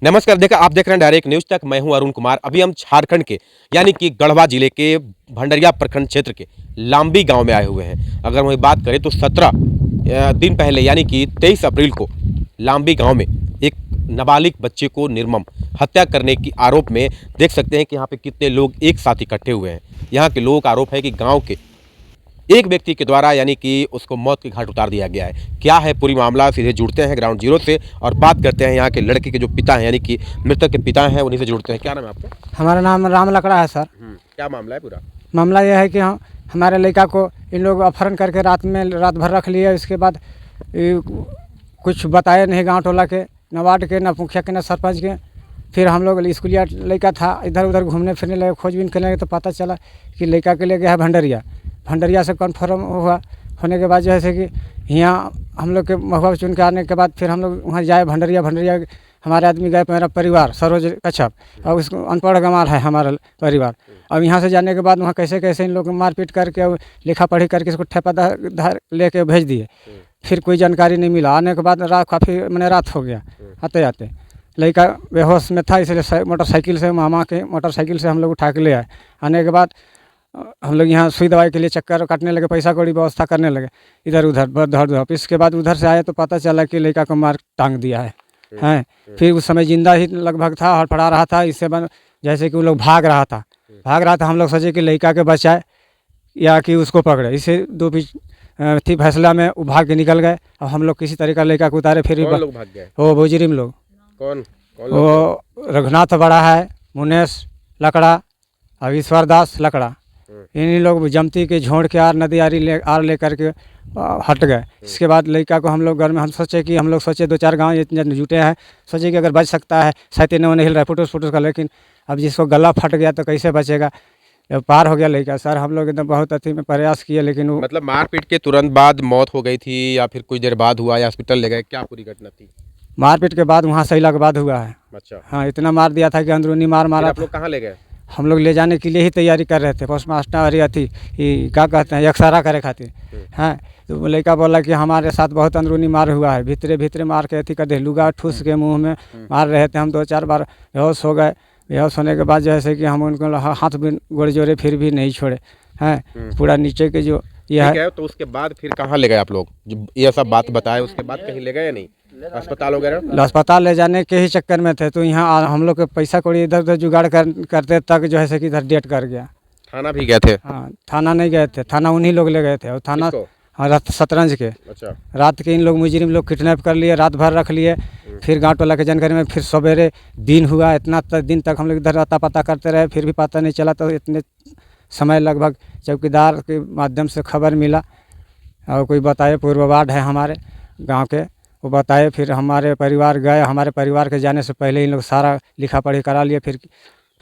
नमस्कार, देखा आप देख रहे हैं डायरेक्ट न्यूज तक। मैं हूं अरुण कुमार। अभी हम झारखंड के यानी कि गढ़वा जिले के भंडरिया प्रखंड क्षेत्र के लांबी गांव में आए हुए हैं। अगर वही बात करें तो 17 दिन पहले यानी कि 23 अप्रैल को लांबी गांव में एक नाबालिग बच्चे को निर्मम हत्या करने की आरोप में देख सकते हैं कि यहाँ पे कितने लोग एक साथ इकट्ठे हुए हैं। यहाँ के लोगों का आरोप है कि गाँव के एक व्यक्ति के द्वारा यानी कि उसको मौत के घाट उतार दिया गया है। क्या है पूरी मामला, सीधे जुड़ते हैं ग्राउंड जीरो से और बात करते हैं यहाँ के लड़के के जो पिता हैं यानी कि मृतक के पिता हैं, उन्हीं से जुड़ते हैं। क्या नाम है आपका? हमारा नाम राम लकड़ा है सर। क्या मामला है पूरा? मामला यह है कि हम हमारे लड़का को इन लोग अपहरण करके रात भर रख लिए। इसके बाद कुछ बताए नहीं गांव टोला के, न वार्ड के, न मुखिया के, न सरपंच के। फिर हम लोग स्कूलिया लड़का था, इधर उधर घूमने फिरने लगे, खोजबीन करने लगे तो पता चला कि लड़का के लिए गया है भंडरिया से कन्फर्म हुआ। होने के बाद जैसे कि यहाँ हम लोग के महुआ चुन के आने के बाद फिर हम लोग वहाँ जाए भंडरिया हमारे आदमी गए, मेरा परिवार सरोज कच्छप और उसको अनपढ़ गंवार है हमारा परिवार। अब यहाँ से जाने के बाद वहाँ कैसे कैसे इन लोग मारपीट करके लिखा पढ़ी करके इसको ठेपा धार लेके भेज दिए। फिर कोई जानकारी नहीं मिला। आने के बाद काफ़ी मैंने रात हो गया आते आते। लड़का बेहोश में था, इसलिए मोटरसाइकिल से मामा के मोटरसाइकिल से हम लोग उठा के ले आए। आने के बाद हम लोग यहाँ सुई दवाई के लिए चक्कर काटने लगे, पैसा कौड़ी व्यवस्था करने लगे इधर उधर। इसके बाद उधर से आए तो पता चला कि लड़का को मार टांग दिया है। फिर उस समय जिंदा ही लगभग था, हड़फड़ा रहा था। इससे जैसे कि वो लोग भाग रहा था। हम लोग सोचे कि लड़का के बचाए या कि उसको पकड़े। इसे दो बीच थी फैसला में वो भाग के निकल गए। अब हम लोग किसी तरीका लड़का को उतारे। फिर कौन लोग भाग गए? वो बुजुर्ग लोग। कौन वो रघुनाथ बड़ा है, मुनेश लकड़ा और ईश्वर दास लकड़ा। इन्हीं लोग जमती के झोंड के आर नदी आर ले करके हट गए। इसके बाद लड़का को हम लोग घर में हम सोचे 2-4 गांव इतने जुटे हैं, सोचे कि अगर बच सकता है, शायद इन्हें हिल रहा है फोटोस का। लेकिन अब जिसको गला फट गया तो कैसे बचेगा? पार हो गया लड़का। सर हम लोग एकदम बहुत अति में प्रयास किए, लेकिन वो मतलब मारपीट के तुरंत बाद मौत हो गई थी या फिर कुछ देर बाद हुआ या हॉस्पिटल ले गए? क्या पूरी घटना थी? मारपीट के बाद वहाँ सही के बाद हुआ है। अच्छा, हाँ, इतना मार दिया था कि अंदरूनी मारा। आप लोग कहाँ ले गए? हम लोग ले जाने के लिए ही तैयारी कर रहे थे। पोस्टमास्टर अरे थी क्या कहते हैं, एक्सरा करे खातिर। हाँ, तो लड़का बोला कि हमारे साथ बहुत अंदरूनी मार हुआ है, भीतरे मार के अथी कर दे, लुगा ठूस के मुंह में मार रहे थे। हम 2-4 बार बेहोश हो गए। बेहोश होने के बाद जैसे कि हम उनको हाथ भी गोड़ जोड़े फिर भी नहीं छोड़े। हैं पूरा नीचे के जो यह है। तो उसके बाद फिर कहाँ ले गए आप लोग? जो ये सब बात बताए उसके बाद कहीं ले गए या नहीं? अस्पताल वगैरह? अस्पताल ले जाने के ही चक्कर में थे। तो यहाँ हम लोग के पैसा कौड़ी इधर उधर जुगाड़ करते तक जो है कि इधर डेट कर गया। थाना भी गए थे? हाँ, थाना नहीं गए थे, थाना उन्हीं लोग ले गए थे। और थाना शतरंज के। अच्छा। रात के इन लोग मुजरिम लोग किडनैप कर लिए, रात भर रख लिए। फिर गाँव टोला के जानकारी में फिर सवेरे दिन हुआ। इतना दिन तक हम लोग इधर अता पता करते रहे, फिर भी पता नहीं चला। तो इतने समय लगभग चौकीदार के माध्यम से खबर मिला और कोई बताए, पूर्व वार्ड है हमारे गांव के, वो बताए। फिर हमारे परिवार गए। हमारे परिवार के जाने से पहले इन लोग सारा लिखा पढ़ी करा लिए। फिर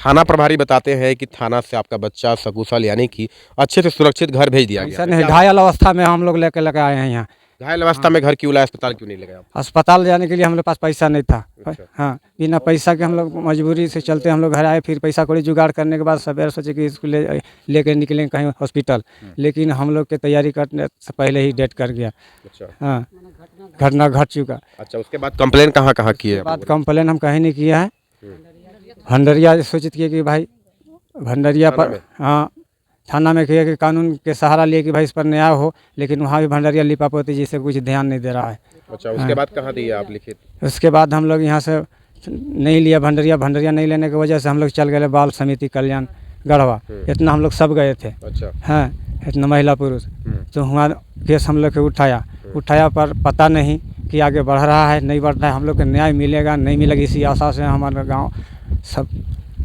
थाना प्रभारी बताते हैं कि थाना से आपका बच्चा सकुशल यानी कि अच्छे से सुरक्षित घर भेज दिया गया। ऐसा नहीं, घायल अवस्था में हम लोग लेके आए हैं यहाँ। घायल अवस्था में घर क्यों लाए? अस्पताल क्यों नहीं ले गए आप? अस्पताल जाने के लिए हम लोग पास पैसा नहीं था। अच्छा। हाँ, बिना पैसा के हम लोग मजबूरी से चलते हम लोग घर आए। फिर पैसा कौड़ी जुगाड़ करने के बाद सवेरे सोचे कि इसको लेकर निकलेंगे कहीं हॉस्पिटल, लेकिन हम लोग के तैयारी करने से पहले ही डेट कर गया। अच्छा। हाँ, घटना घट चुका। अच्छा, उसके बाद कंप्लेन कहाँ कहाँ की है? बाद कंप्लेन हम कहीं नहीं किया है। भंडरिया सूचित किए कि भाई भंडरिया पर, हाँ, थाना में किया कि कानून के सहारा लिए कि भाई इस पर न्याय हो, लेकिन वहाँ भी भंडरिया लिपापोती जी से कुछ ध्यान नहीं दे रहा है। अच्छा, उसके बाद कहाँ दिए आप लिखित? उसके बाद हम लोग यहाँ से नहीं लिया भंडरिया नहीं लेने की वजह से हम लोग चल गए बाल समिति कल्याण गढ़वा। इतना हम लोग सब गए थे। अच्छा। हाँ, इतना महिला पुरुष। तो हुआ केस हम लोग के उठाया पर पता नहीं कि आगे बढ़ रहा है नहीं बढ़ रहा है। हम लोग को न्याय मिलेगा नहीं मिलेगा इसी आशा से हमारा गाँव सब।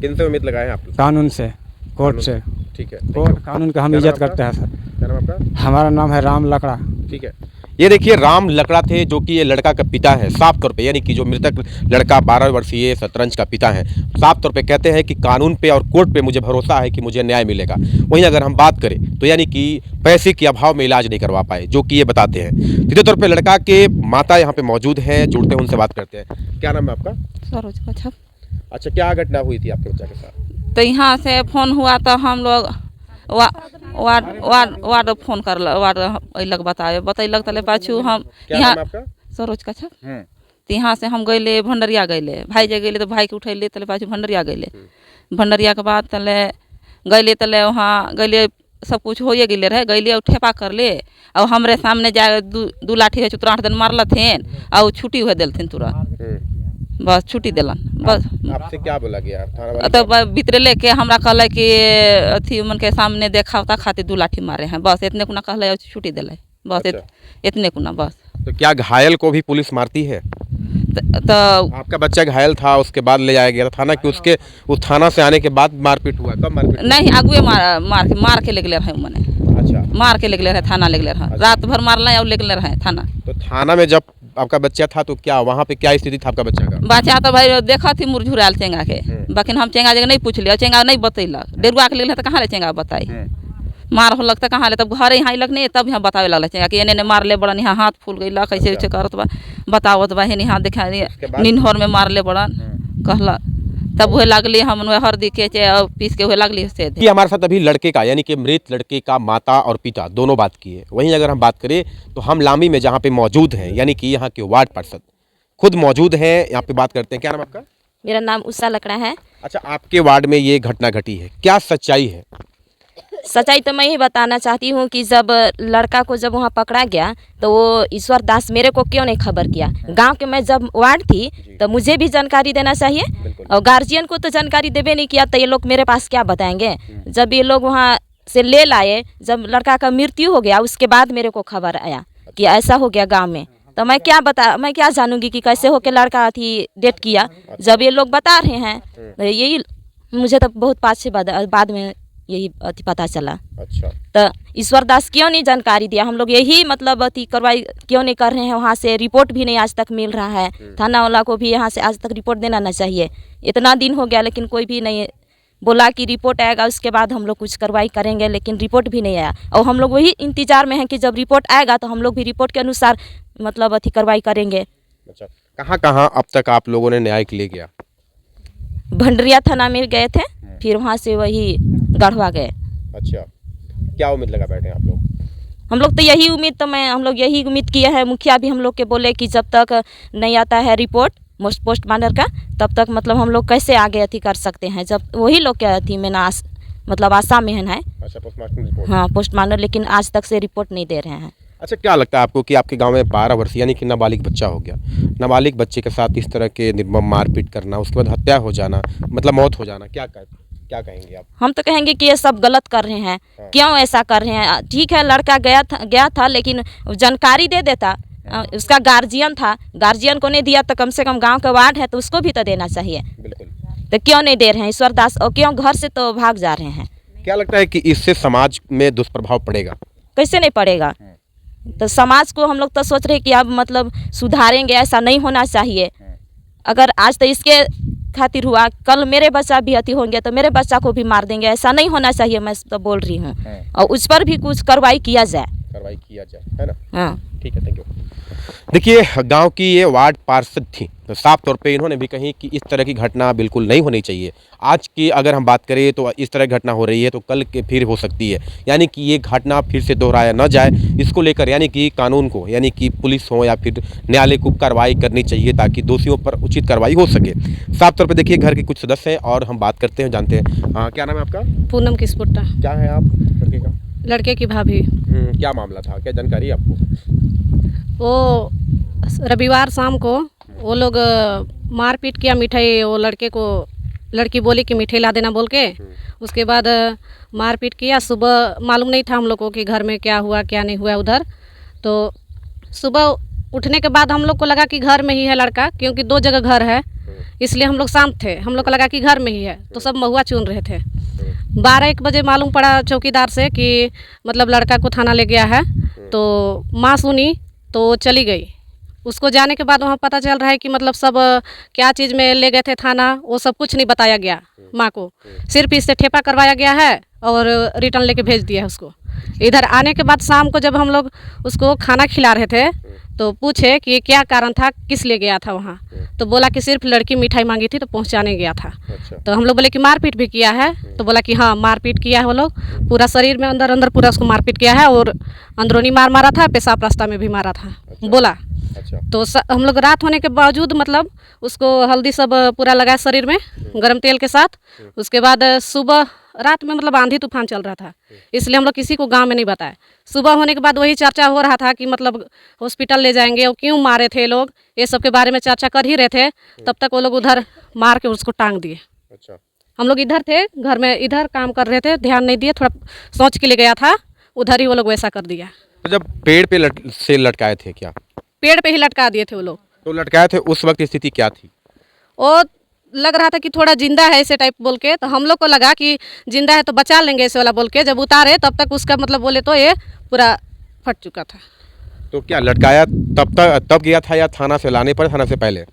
किन से उम्मीद लगाए आप? कानून से, कोर्ट से। ठीक है, कोर्ट कानून का हम इज्जत करते हैं सर। क्या नाम आपका? हमारा नाम है राम लकड़ा। ठीक है, ये देखिए राम लकड़ा थे जो कि ये लड़का का पिता है। साफ तौर पे यानी कि जो मृतक लड़का 12 वर्षीय शतरंज का पिता है, साफ तौर पे कहते हैं कि कानून पे और कोर्ट पे मुझे भरोसा है कि मुझे न्याय मिलेगा। वहीं अगर हम बात करें तो यानी कि पैसे के अभाव में इलाज नहीं करवा पाए, जो कि ये बताते हैं। सीधे तौर पर लड़का के माता यहाँ पे मौजूद हैं, जुड़ते हैं, उनसे बात करते हैं। क्या नाम है आपका? सरोज कच्छप। अच्छा, क्या घटना हुई थी आपके बच्चा के साथ? तो यहाँ से फोन हुआ तो हम लोग वार्ड फोन कर वार्ड अइलक बतैलक तले पाछू हम क्या नाम है आपका? सरोज कच्छप। तो यहाँ से हम गए भंडरिया गए, भाई जे गए तो भाई के उठैले तले पाछू भंडरिया गए। भंडरिया के बाद तले गए तले वहाँ गए सब कुछ हो गए रहे, गए ठेपा कर ले और हमरे सामने जा दू लाठी है 8 दिन मारल थे और छुट्टी हुए दिलथिन तुरंत, बस छुट्टी दिलन। बस आपसे क्या बोला गया थाना वाले? तो भीतरे लेके हमरा कहले कि अथी मन के सामने देखा खातिर 2 लाठी मारे हैं, बस इतने कुना कहले छुट्टी दिले, बस अच्छा। इतने कुना बस। तो क्या घायल को भी पुलिस मारती है? तो आपका बच्चा घायल था, उसके बाद ले जाया गया था थाना कि उसके उस थाना से आने के बाद मारपीट हुआ? कब मारपीट हुआ? नहीं आगुए मार के ले गए रहे मने, अच्छा, मार के ले गए रहे थाना, ले गए रहे रात भर मारला और ले गए रहे थाना। तो थाना में जब आपका बच्चा था तो क्या वहाँ पे क्या स्थिति था आपका बच्चा का? बच्चा तो भाई देखा थी मुरझुराल चेंगा के, बाकी हम चेंगा जगह नहीं पूछलिए, चेंगा नहीं बतैलक, डेरुआ के ले तो कहाँ ले चेंगा बताई, मार हो लगता कहाँ ले, तब घर यहाँ लग नहीं तब यहाँ बतावे लगल चेंगा कि एने मार ले बड़न, यहाँ हाथ फूल गई कैसे वैसे करत बा बतावत बा, हेन यहाँ देखा निन्हर में मार ले बड़न कहला, तब वह लगली हम हरदी के पीस के हुए लगली से। कि हमारे साथ अभी लड़के का यानी कि मृत लड़के का माता और पिता दोनों बात किए। वहीं अगर हम बात करें तो हम लांबी में जहाँ पे मौजूद हैं यानी कि यहाँ के वार्ड पार्षद खुद मौजूद हैं, यहाँ पे बात करते हैं। क्या नाम आपका? मेरा नाम उषा लकड़ा है। अच्छा, आपके वार्ड में ये घटना घटी है, क्या सच्चाई है? सच्चाई तो मैं ही बताना चाहती हूँ कि जब लड़का को जब वहाँ पकड़ा गया तो वो ईश्वर दास मेरे को क्यों नहीं खबर किया। गांव के मैं जब वार्ड थी तो मुझे भी जानकारी देना चाहिए और गार्जियन को तो जानकारी देवे नहीं किया, तो ये लोग मेरे पास क्या बताएंगे। जब ये लोग वहाँ से ले लाए, जब लड़का का मृत्यु हो गया उसके बाद मेरे को खबर आया कि ऐसा हो गया गाँव में, तो मैं क्या जानूंगी कि कैसे होकर लड़का अथी डेट किया। जब ये लोग बता रहे हैं तो यही मुझे तो बहुत पास बाद में यही अति पता चला। अच्छा, तो ईश्वर दास क्यों नहीं जानकारी दिया, हम लोग यही मतलब अति कार्रवाई क्यों नहीं कर रहे हैं। वहाँ से रिपोर्ट भी नहीं आज तक मिल रहा है, थाना वाला को भी यहाँ से आज तक रिपोर्ट देना ना चाहिए। इतना दिन हो गया लेकिन कोई भी नहीं बोला कि रिपोर्ट आएगा उसके बाद हम लोग कुछ कार्रवाई करेंगे, लेकिन रिपोर्ट भी नहीं आया। और हम लोग वही इंतजार में हैं कि जब रिपोर्ट आएगा तो हम लोग भी रिपोर्ट के अनुसार मतलब अति कार्रवाई करेंगे। अच्छा, कहाँ कहाँ अब तक आप लोगों ने न्याय के लिए गया? भंडरिया थाना में गए थे, फिर वहाँ से वही गढ़वा गए। अच्छा, क्या उम्मीद लगा बैठे आप लोग? हम लोग तो यही उम्मीद हम लोग यही उम्मीद किए हैं। मुखिया भी हम लोग के बोले कि जब तक नहीं आता है रिपोर्ट पोस्टमार्टम का तब तक मतलब हम लोग कैसे आगे अथी कर सकते हैं, जब वही लोग के अथी में ना मतलब आशा में है। अच्छा, पोस्टमार्टम रिपोर्ट? हाँ, पोस्टमार्टम, लेकिन आज तक से रिपोर्ट नहीं दे रहे हैं। अच्छा, क्या लगता है आपको कि आपके गांव में 12 वर्ष यानी कि नाबालिग बच्चा हो गया, नाबालिग बच्चे के साथ इस तरह के निर्मम मारपीट करना, उसके बाद हत्या हो जाना, मतलब मौत हो जाना, क्या कहेंगे आप? हम तो कहेंगे कि ये सब गलत कर रहे हैं। क्यों ऐसा कर रहे हैं? ठीक है, लड़का गया था लेकिन जानकारी दे देता, उसका गार्जियन था, गार्जियन को नहीं दिया तो कम से कम गांव का वार्ड है तो उसको भी तो देना चाहिए। बिल्कुल। तो क्यों नहीं दे रहे हैं ईश्वर दास, और क्यों घर से तो भाग जा रहे हैं? क्या लगता है कि इससे समाज में दुष्प्रभाव पड़ेगा? कैसे नहीं पड़ेगा। तो समाज को हम लोग तो सोच रहे हैं कि अब मतलब सुधारेंगे, ऐसा नहीं होना चाहिए। अगर आज तो इसके खातिर हुआ, कल मेरे बच्चा भी अति होंगे तो मेरे बच्चा को भी मार देंगे, ऐसा नहीं होना चाहिए। मैं तो बोल रही हूँ और उस पर भी कुछ कार्रवाई किया जाए, है ना? हाँ, ठीक है, थैंक यू। देखिए, गांव की ये वार्ड पार्षद थी तो साफ तौर पे इन्होंने भी कही कि इस तरह की घटना बिल्कुल नहीं होनी चाहिए। आज की अगर हम बात करें तो इस तरह घटना हो रही है तो कल के फिर हो सकती है, यानी कि ये घटना फिर से दोहराया न जाए, इसको लेकर यानी कि कानून को यानी कि पुलिस हो या फिर न्यायालय को कार्रवाई करनी चाहिए ताकि दोषियों पर उचित कार्रवाई हो सके। साफ तौर पर देखिए, घर के कुछ सदस्य हैं और हम बात करते हैं, जानते हैं। हाँ, क्या नाम है आपका? पूनम किस्पुट्टा। क्या है आप लड़के का? लड़के की भाभी। क्या मामला था, क्या जानकारी है आपको? वो रविवार शाम को वो लोग मारपीट किया, मिठाई वो लड़के को, लड़की बोली कि मिठाई ला देना बोल के, उसके बाद मारपीट किया। सुबह मालूम नहीं था हम लोग को कि घर में क्या हुआ क्या नहीं हुआ उधर। तो सुबह उठने के बाद हम लोग को लगा कि घर में ही है लड़का, क्योंकि 2 जगह घर है, इसलिए हम लोग शांत थे। हम लोग को लगा कि घर में ही है तो सब महुआ चुन रहे थे। 12-1 बजे मालूम पड़ा चौकीदार से कि मतलब लड़का को थाना ले गया है। तो माँ सुनी तो चली गई। उसको जाने के बाद वहाँ पता चल रहा है कि मतलब सब क्या चीज़ में ले गए थे थाना, वो सब कुछ नहीं बताया गया माँ को। सिर्फ इससे ठेपा करवाया गया है और रिटर्न लेके भेज दिया है उसको। इधर आने के बाद शाम को जब हम लोग उसको खाना खिला रहे थे तो पूछे कि क्या कारण था, किस लिए गया था वहाँ, तो बोला कि सिर्फ लड़की मिठाई मांगी थी तो पहुँचाने गया था। तो हम लोग बोले कि मारपीट भी किया है, तो बोला कि हाँ मारपीट किया है वो लोग, पूरा शरीर में अंदर अंदर पूरा उसको मारपीट किया है और अंदरूनी मारा था, पेशाब रास्ता में भी मारा था बोला। अच्छा। तो हम लोग रात होने के बावजूद मतलब उसको हल्दी सब पूरा लगाए शरीर में गर्म तेल के साथ। उसके बाद सुबह रात में मतलब आंधी तूफान चल रहा था, इसलिए हम लोग किसी को गांव में नहीं बताए। सुबह होने के बाद वही चर्चा हो रहा था कि मतलब हॉस्पिटल ले जाएंगे और क्यों मारे थे लोग, ये सब के बारे में चर्चा कर ही रहे थे। तब तक वो लोग उधर मार के उसको टांग दिए। अच्छा। हम लोग इधर थे, घर में इधर काम कर रहे थे, ध्यान नहीं दिए, थोड़ा सोच के लिए गया था, उधर ही वो लोग वैसा कर दिया। तो जब पेड़ पे से लटकाए थे क्या? पेड़ पे ही लटका दिए थे वो लोग। तो लटकाए थे उस वक्त स्थिति क्या थी? वो लग रहा था कि थोड़ा जिंदा है ऐसे टाइप बोल के, तो हम लोग को लगा कि जिंदा है तो बचा लेंगे ऐसे वाला बोल के। जब उतारे तब तक उसका मतलब बोले तो ये पूरा फट चुका था। तो क्या लटकाया तब गया था या थाना से लाने पर, थाना से पहले?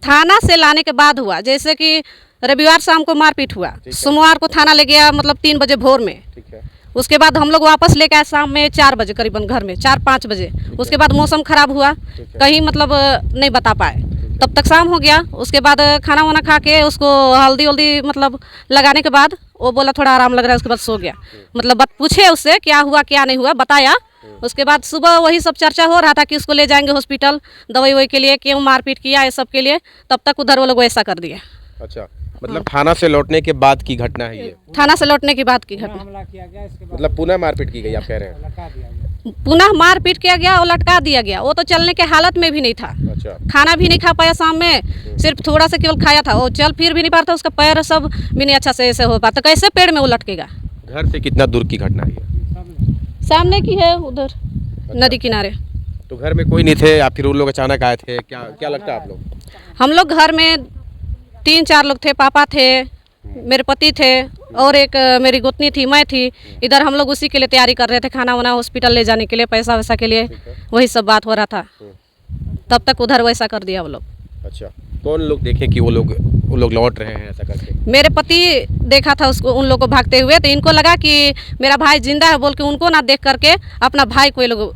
थाना से लाने के बाद हुआ। जैसे कि रविवार शाम को मारपीट हुआ, सोमवार को थाना ले गया मतलब 3 बजे भोर में। ठीक है। उसके बाद हम लोग वापस लेके आए शाम में 4 बजे करीबन घर में, 4-5 बजे। उसके बाद मौसम खराब हुआ, कहीं मतलब नहीं बता पाए, तब तक शाम हो गया। उसके बाद खाना वाना खा के उसको हल्दी वल्दी मतलब लगाने के बाद वो बोला थोड़ा आराम लग रहा है, उसके बाद सो गया। मतलब पूछे उससे क्या हुआ क्या नहीं हुआ, बताया। उसके बाद सुबह वही सब चर्चा हो रहा था कि उसको ले जाएंगे हॉस्पिटल दवाई वही के लिए, क्यों मारपीट किया ये सब के लिए। तब तक उधर वो लोग वैसा कर दिया। अच्छा, मतलब थाना से लौटने के बाद की घटना है ये? थाना से लौटने की बात की घटना। हमला किया गया, इसके बाद मतलब पुनः मारपीट की गई आप कह रहे हैं? लटका दिया गया। पुनः मारपीट किया गया और लटका दिया गया। वो तो चलने के हालत में भी नहीं था, अच्छा। खाना भी नहीं खा पाया शाम में, सिर्फ थोड़ा सा केवल खाया था। वो चल फिर भी नहीं पाता, उसका पैर सब भी नहीं अच्छा से ऐसे हो पाता। कैसे पेड़ में वो लटकेगा? घर से कितना दूर की घटना है ये? सामने की है, उधर नदी किनारे। तो घर में कोई नहीं थे या फिर उन लोग अचानक आए थे? क्या क्या लगता है आप लोग? हम लोग घर में 3-4 लोग थे। पापा थे, मेरे पति थे और एक मेरी गोतनी थी, मैं थी। इधर हम लोग उसी के लिए तैयारी कर रहे थे, खाना वाना हॉस्पिटल ले जाने के लिए, पैसा वैसा के लिए, वही सब बात हो रहा था। तब तक उधर वैसा कर दिया वो लोग। अच्छा, कौन लोग देखे कि वो लोग लौट रहे हैं ऐसा करके? मेरे पति देखा था उसको, उन लोग को भागते हुए, तो इनको लगा कि मेरा भाई जिंदा है बोल के उनको ना देख करके अपना भाई को ये लोग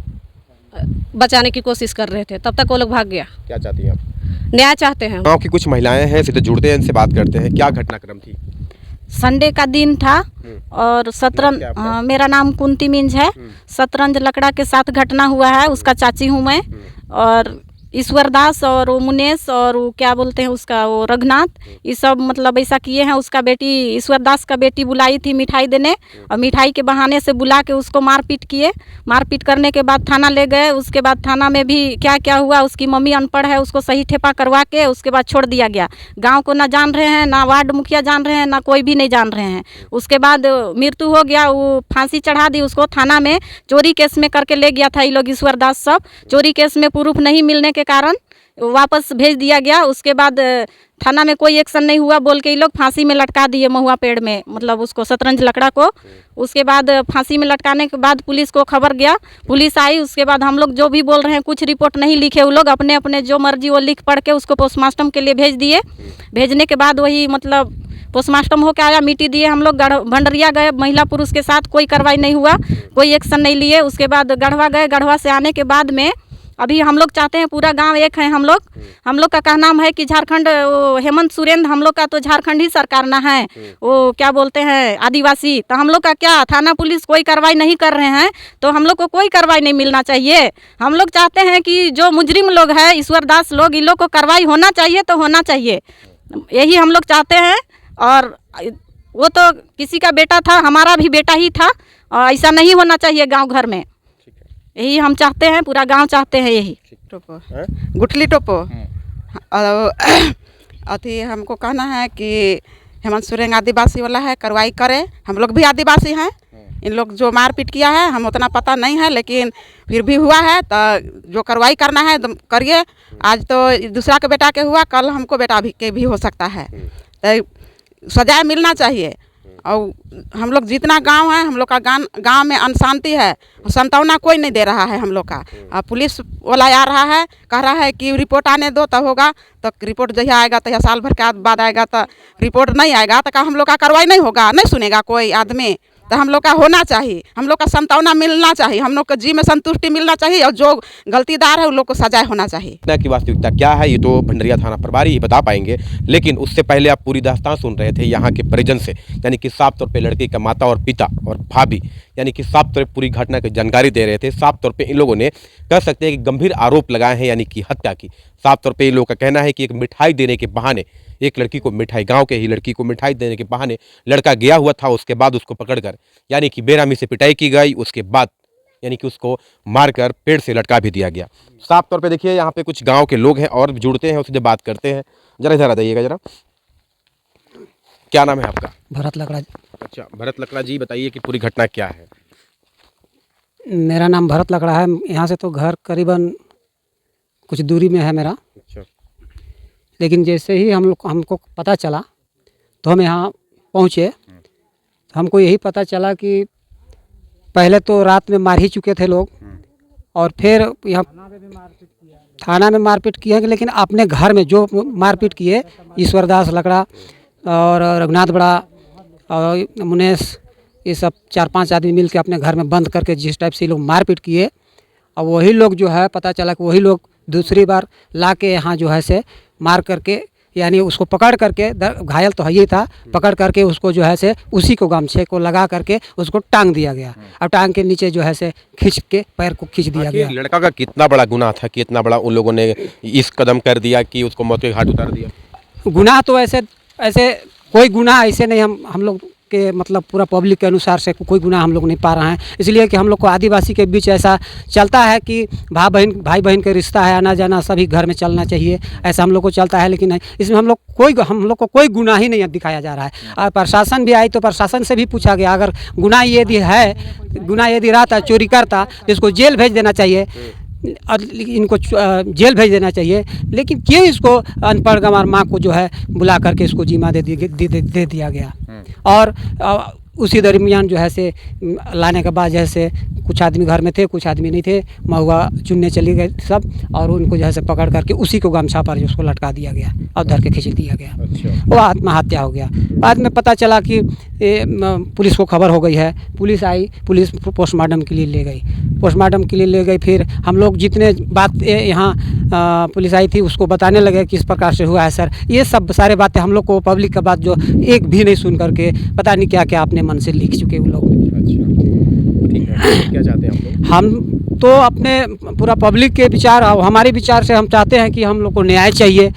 बचाने की कोशिश कर रहे थे। तब तक वो लोग भाग गया। क्या चाहती हैं आप? न्याय चाहते हैं। गाँव की कुछ महिलाएं हैं, सीधे जुड़ते हैं, इनसे बात करते हैं। क्या घटनाक्रम थी? संडे का दिन था और नाम शतरंज, क्या आपका? मेरा नाम कुंती मिंज है। शतरंज लकड़ा के साथ घटना हुआ है, उसका चाची हूँ मैं। और ईश्वर दास और वो मुनेश और वो क्या बोलते हैं उसका, वो रघुनाथ, ये सब मतलब ऐसा किए हैं। उसका बेटी, ईश्वर दास का बेटी बुलाई थी मिठाई देने, और मिठाई के बहाने से बुला के उसको मारपीट किए। मारपीट करने के बाद थाना ले गए। उसके बाद थाना में भी क्या क्या हुआ, उसकी मम्मी अनपढ़ है, उसको सही ठेपा करवा के उसके बाद छोड़ दिया गया। गाँव को ना जान रहे हैं, ना वार्ड मुखिया जान रहे हैं, ना कोई भी नहीं जान रहे हैं। उसके बाद मृत्यु हो गया, वो फांसी चढ़ा दी उसको। थाना में चोरी केस में करके ले गया था ये लोग, ईश्वर दास सब। चोरी केस में प्रूफ नहीं मिलने के कारण वापस भेज दिया गया। उसके बाद थाना में कोई एक्शन नहीं हुआ बोल के ये लोग फांसी में लटका दिए महुआ पेड़ में, मतलब उसको शतरंज लकड़ा को। उसके बाद फांसी में लटकाने के बाद पुलिस को खबर गया, पुलिस आई। उसके बाद हम लोग जो भी बोल रहे हैं, कुछ रिपोर्ट नहीं लिखे वो लोग, अपने अपने जो मर्जी वो लिख पढ़ के उसको पोस्टमार्टम के लिए भेज दिए। भेजने के बाद वही मतलब पोस्टमार्टम होकर आया, मिट्टी दिए। हम लोग भंडरिया गए महिला पुरुष के साथ, कोई कार्रवाई नहीं हुआ, कोई एक्शन नहीं लिए। उसके बाद गढ़वा गए, गढ़वा से आने के बाद में अभी हम लोग चाहते हैं पूरा गांव एक है। हम लोग का कहना है कि झारखंड, हेमंत सोरेन, हम लोग का तो झारखंड ही सरकार ना है, वो क्या बोलते हैं आदिवासी। तो हम लोग का क्या, थाना पुलिस कोई कार्रवाई नहीं कर रहे हैं, तो हम लोग को कोई कार्रवाई नहीं मिलना चाहिए। हम लोग चाहते हैं कि जो मुजरिम लोग हैं, ईश्वर दास लोग, इन लोग को कार्रवाई होना चाहिए तो होना चाहिए, यही हम लोग चाहते हैं। और वो तो किसी का बेटा था, हमारा भी बेटा ही था, और ऐसा नहीं होना चाहिए गाँव घर में, यही हम चाहते हैं, पूरा गांव चाहते हैं यही। टोपो गुठली टोपो अथी हमको कहना है कि हेमंत सोरेन आदिवासी वाला है, कार्रवाई करे। हम लोग भी आदिवासी हैं, इन लोग जो मारपीट किया है हम उतना पता नहीं है, लेकिन फिर भी हुआ है तो जो कार्रवाई करना है तो करिए। आज तो दूसरा के बेटा के हुआ, कल हमको बेटा के भी हो सकता है, तो सजाए मिलना चाहिए। और हम लोग जितना गांव है, हम लोग का गांव में अशांति है, संतावना कोई नहीं दे रहा है हम लोग का। पुलिस वाला आ रहा है, कह रहा है कि रिपोर्ट आने दो तब होगा। तो रिपोर्ट जहाँ आएगा तो साल भर के बाद आएगा, तो रिपोर्ट नहीं आएगा तो क्या हम लोग का कार्रवाई नहीं होगा? नहीं सुनेगा कोई आदमी? तो हम लोग का होना चाहिए, हम लोग का संतावना मिलना चाहिए, हम लोग को जी में संतुष्टि मिलना चाहिए और जो गलतीदार है उन लोग को सजाए होना चाहिए। घटना की वास्तविकता क्या है ये तो भंडरिया थाना प्रभारी ही बता पाएंगे, लेकिन उससे पहले आप पूरी दास्तान सुन रहे थे यहाँ के परिजन से, यानी कि साफ तौर पे लड़की का माता और पिता और भाभी यानी कि साफ तौर पे पूरी घटना की जानकारी दे रहे थे। साफ तौर पे इन लोगों ने कह सकते हैं कि गंभीर आरोप लगाए हैं, यानी कि हत्या की। साफ तौर पे इन लोगों का कहना है कि एक मिठाई देने के बहाने, एक लड़की को मिठाई, गांव के ही लड़की को मिठाई देने के बहाने लड़का गया हुआ था, उसके बाद उसको पकड़कर यानी कि बेरहमी से पिटाई की गई, उसके बाद यानी कि उसको मारकर पेड़ से लटका भी दिया गया। साफ तौर पे देखिए यहाँ पे कुछ गांव के लोग हैं और जुड़ते हैं, उससे बात करते हैं। जरा इधर आ जाइएगा जरा, क्या नाम है आपका? भरत लकड़ा। अच्छा, भरत लकड़ा जी, बताइए कि पूरी घटना क्या है? मेरा नाम भरत लकड़ा है। यहाँ से तो घर करीबन कुछ दूरी में है मेरा, अच्छा, लेकिन जैसे ही हमको पता चला तो हम यहाँ पहुँचे। तो हमको यही पता चला कि पहले तो रात में मार ही चुके थे लोग, और फिर यहाँ थाना में मारपीट किए, लेकिन अपने घर में जो मारपीट किए, ईश्वरदास लकड़ा और रघुनाथ बड़ा और मुनेश, ये सब 4-5 आदमी मिल के अपने घर में बंद करके जिस टाइप से लोग मारपीट किए, और वही लोग जो है पता चला कि वही लोग दूसरी बार ला के यहाँ जो है से मार करके, यानी उसको पकड़ करके, घायल तो है ही था, पकड़ करके उसको जो है से उसी को गमछे को लगा करके उसको टांग दिया गया, और टांग के नीचे जो है से खींच के पैर को खींच दिया गया। लड़का का कितना बड़ा गुनाह था कि इतना बड़ा उन लोगों ने इस कदम कर दिया कि उसको मौत के घाट उतार दिया? गुनाह तो ऐसे कोई गुनाह ऐसे नहीं, हम लोग के मतलब पूरा पब्लिक के अनुसार से कोई गुनाह हम लोग नहीं पा रहे हैं, इसलिए कि हम लोग को आदिवासी के बीच ऐसा चलता है कि भाई बहन के रिश्ता है, आना जाना सभी घर में चलना चाहिए, ऐसा हम लोग को चलता है। लेकिन इसमें हम लोग को कोई गुनाह ही नहीं दिखाया जा रहा है। और प्रशासन भी आई तो प्रशासन से भी पूछा गया, अगर गुनाह यदि रहा था, चोरी करता तो इसको जेल भेज देना चाहिए, और इनको जेल भेज देना चाहिए, लेकिन क्यों इसको अनपढ़ गंवार माँ को जो है बुला करके इसको जिम्मा दे दिया गया। और उसी दरमियान जो है से लाने के बाद जैसे कुछ आदमी घर में थे, कुछ आदमी नहीं थे, महुआ चुनने चली गए सब, और उनको जो है से पकड़ करके उसी को गमछा पर जो उसको लटका दिया गया और धर के खींच दिया गया। अच्छा। वो आत्महत्या हो गया। बाद में पता चला कि पुलिस को खबर हो गई है, पुलिस आई, पुलिस पोस्टमार्टम के लिए ले गई। फिर हम लोग जितने बात यहाँ पुलिस आई थी उसको बताने लगे किस प्रकार से हुआ है सर, ये सब सारे बातें हम लोग को पब्लिक का बात जो एक भी नहीं सुन करके पता नहीं क्या क्या अपने मन से लिख चुके वो लोग। अच्छा, ठीक है, क्या चाहते हैं हम लोग? हम तो अपने पूरा पब्लिक के विचार, हमारे विचार से हम चाहते हैं कि हम लोग को न्याय चाहिए,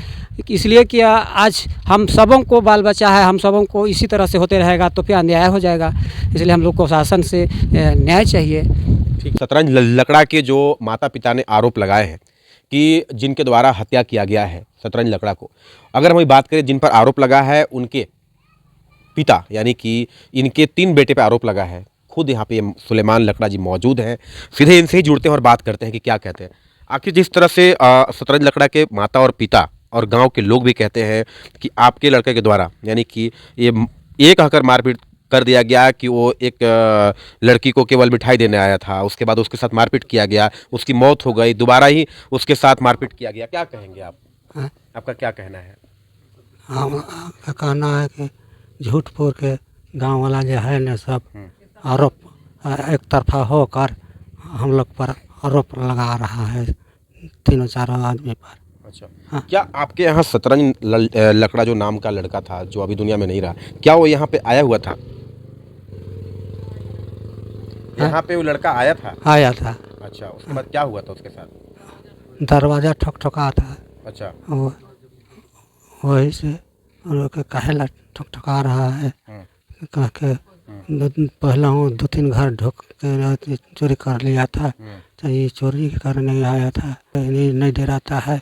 इसलिए कि आज हम सबों को बाल बच्चा है, हम सबों को इसी तरह से होते रहेगा तो फिर अन्याय हो जाएगा, इसलिए हम लोग को शासन से न्याय चाहिए। ठीक, शतरंज लकड़ा के जो माता पिता ने आरोप लगाए हैं कि जिनके द्वारा हत्या किया गया है शतरंज लकड़ा को, अगर हम बात करें जिन पर आरोप लगा है उनके पिता यानी कि इनके 3 बेटे पे आरोप लगा है, खुद यहाँ पे सुलेमान लकड़ा जी मौजूद हैं, सीधे इनसे ही जुड़ते हैं और बात करते हैं कि क्या कहते हैं। आखिर जिस तरह से शतरंज लकड़ा के माता और पिता और गांव के लोग भी कहते हैं कि आपके लड़के के द्वारा यानी कि ये कहकर मारपीट कर दिया गया कि वो एक लड़की को केवल मिठाई देने आया था, उसके बाद उसके साथ मारपीट किया गया, उसकी मौत हो गई, दोबारा ही उसके साथ मारपीट किया गया, क्या कहेंगे आप? आपका क्या कहना है? आपका कहना है कि झूठ बोल के गांव वाला जो है न सब आरोप एक तरफा होकर हम लोग पर आरोप लगा रहा है 3-4 आदमी पर। अच्छा, हाँ। क्या आपके यहाँ शतरंज लकड़ा जो नाम का लड़का था जो अभी दुनिया में नहीं रहा, क्या वो यहाँ पे आया हुआ था? यहाँ पे वो लड़का आया था? अच्छा, उसके बाद क्या हुआ था उसके साथ? दरवाज़ा ठोका था। अच्छा, वही से उन लोग के काहे ला ठोका रहा है, कह के पहला 2-3 घर ढोक के चोरी कर लिया था, तो ये चोरी करने आया था, नहीं डराता है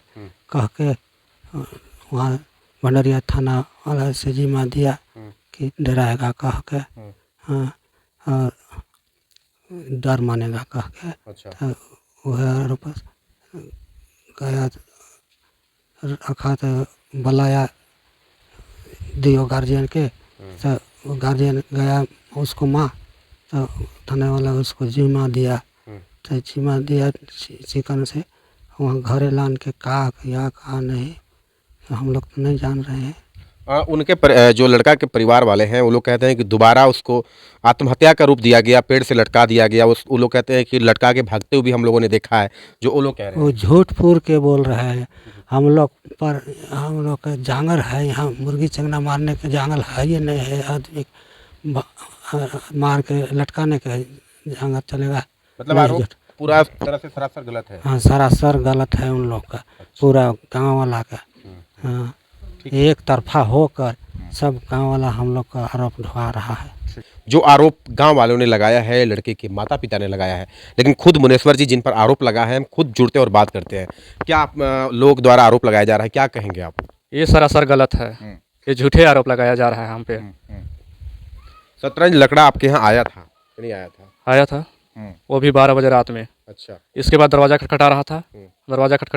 कह के वहाँ भंडरिया थाना वाला से जिम्मा दिया कि डराएगा कह के, हाँ, और डर मानेगा कह के। अच्छा, तो वह वापस गया रखा तो बुलाया दियो गार्जियन के, तो गार्जियन गया उसको माँ, तो थाने वाला उसको जिम्मा दिया, तो जिम्मा दिया चिकन से वहाँ घरे लान के कहा या कहा नहीं हम लोग तो नहीं जान रहे हैं। जो लड़का के परिवार वाले हैं वो लोग कहते हैं कि दोबारा उसको आत्महत्या का रूप दिया गया, पेड़ से लटका दिया गया। वो लोग कहते हैं कि लटका के भागते हुए भी हम लोगों ने देखा है, जो वो लोग कह रहे हैं। वो झूठ फूर के बोल रहे हैं। हम लोग का जांगर है यहाँ, मुर्गी चंगना मारने के जांगल है, ये नहीं है आदमी मार के लटकाने का जांगर चलेगा। मतलब आरोप पूरा तरह से सरासर गलत है। हाँ, सरासर गलत है उन लोग का, पूरा गांव वाला का। हाँ, एक तरफा होकर सब गांव वाला हम लोग का आरोप ढुआ रहा है। जो आरोप गांव वालों ने लगाया है, लड़के के माता पिता ने लगाया है, लेकिन खुद मुनेश्वर जी जिन पर आरोप लगा है, हम खुद जुड़ते और बात करते हैं। क्या आप लोग द्वारा आरोप लगाया जा रहा है, क्या कहेंगे आप? ये सरासर गलत है, ये झूठे आरोप लगाया जा रहा है हम पे। शतरंज लकड़ा आपके यहाँ आया था कि नहीं आया था? आया था, वो भी 12 बजे रात में। अच्छा। इसके बाद दरवाज़ा खटखटा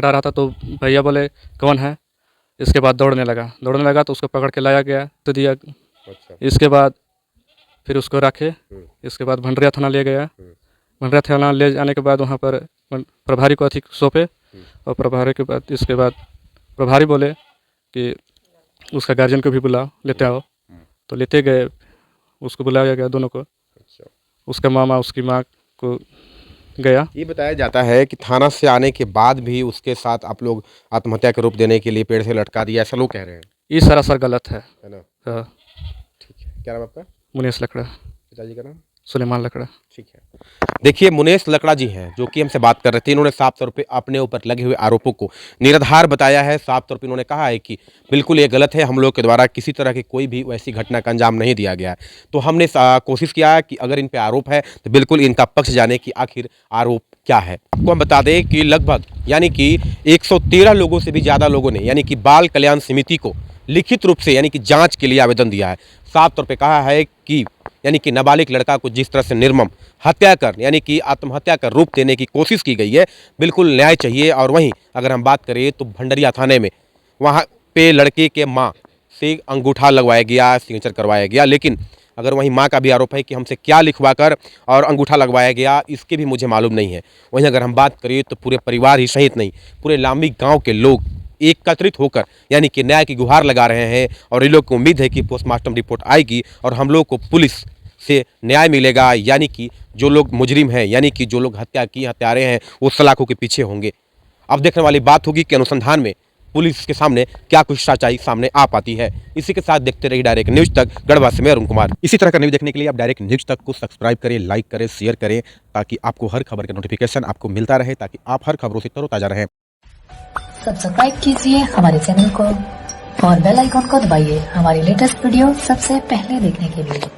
रहा था तो भैया बोले कौन है। इसके बाद दौड़ने लगा तो उसको पकड़ के लाया गया तो दिया। अच्छा। इसके बाद फिर उसको रखे, इसके बाद भंडरिया थाना ले गया। भंडरिया थाना ले जाने के बाद वहाँ पर प्रभारी को अधिक सौंपे और प्रभारी के बाद इसके बाद प्रभारी बोले कि उसका गार्जियन को भी बुलाओ, लेते आओ। तो लेते गए, उसको बुलाया गया दोनों को। अच्छा। उसका मामा उसकी माँ को गया। ये बताया जाता है कि थाना से आने के बाद भी उसके साथ आप लोग आत्महत्या के रूप देने के लिए पेड़ से लटका दिया, ऐसा लोग कह रहे हैं। ये सरासर गलत है ना? हाँ। ठीक है। क्या नाम आपका? मुनेश लकड़ा। पिताजी का नाम? सुलेमान लकड़ा। ठीक है। देखिए, मुनेश लकड़ा जी हैं जो कि हमसे बात कर रहे थे। इन्होंने साफ तौर पे अपने ऊपर लगे हुए आरोपों को निराधार बताया है। साफ तौर पे इन्होंने कहा है कि बिल्कुल ये गलत है, हम लोग के द्वारा किसी तरह की कोई भी वैसी घटना का अंजाम नहीं दिया गया है। तो हमने कोशिश किया है कि अगर इन पे आरोप है तो बिल्कुल इनका पक्ष जाने की आखिर आरोप क्या है। आपको हम बता दें कि लगभग यानी कि 113 लोगों से भी ज़्यादा लोगों ने यानी कि बाल कल्याण समिति को लिखित रूप से यानी कि जांच के लिए आवेदन दिया है। साफ तौर पे कहा है कि यानी कि नाबालिग लड़का को जिस तरह से निर्मम हत्या कर यानी कि आत्महत्या का रूप देने की कोशिश की गई है, बिल्कुल न्याय चाहिए। और वहीं अगर हम बात करें तो भंडरिया थाने में वहाँ पे लड़के के माँ से अंगूठा लगवाया गया, सिग्नेचर करवाया गया, लेकिन अगर वहीं माँ का भी आरोप है कि हमसे क्या लिखवा कर और अंगूठा लगवाया गया, इसके भी मुझे मालूम नहीं है। वहीं अगर हम बात करें तो पूरे परिवार ही सहित नहीं, पूरे लांबी गाँव के लोग एकत्रित होकर यानी कि न्याय की गुहार लगा रहे हैं। और इन लोग को उम्मीद है कि पोस्टमार्टम रिपोर्ट आएगी और हम लोग को पुलिस से न्याय मिलेगा, यानी कि जो लोग मुजरिम हैं यानी कि जो लोग हत्या की हत्यारे हैं वो सलाखों के पीछे होंगे। अब देखने वाली बात होगी कि अनुसंधान में पुलिस के सामने क्या कुछ सच्चाई सामने आ पाती है। इसी के साथ देखते रहिए डायरेक्ट न्यूज तक। गढ़वा से मैं अरुण कुमार। इसी तरह का न्यूज देखने के लिए आप डायरेक्ट न्यूज तक को सब्सक्राइब करें, लाइक करें, शेयर करें, ताकि आपको हर खबर का नोटिफिकेशन आपको मिलता रहे, ताकि आप हर खबरों से तरोताजा रहें। सब्सक्राइब कीजिए हमारे चैनल को और बेल आइकॉन को दबाइए हमारी लेटेस्ट वीडियो सबसे पहले देखने के लिए।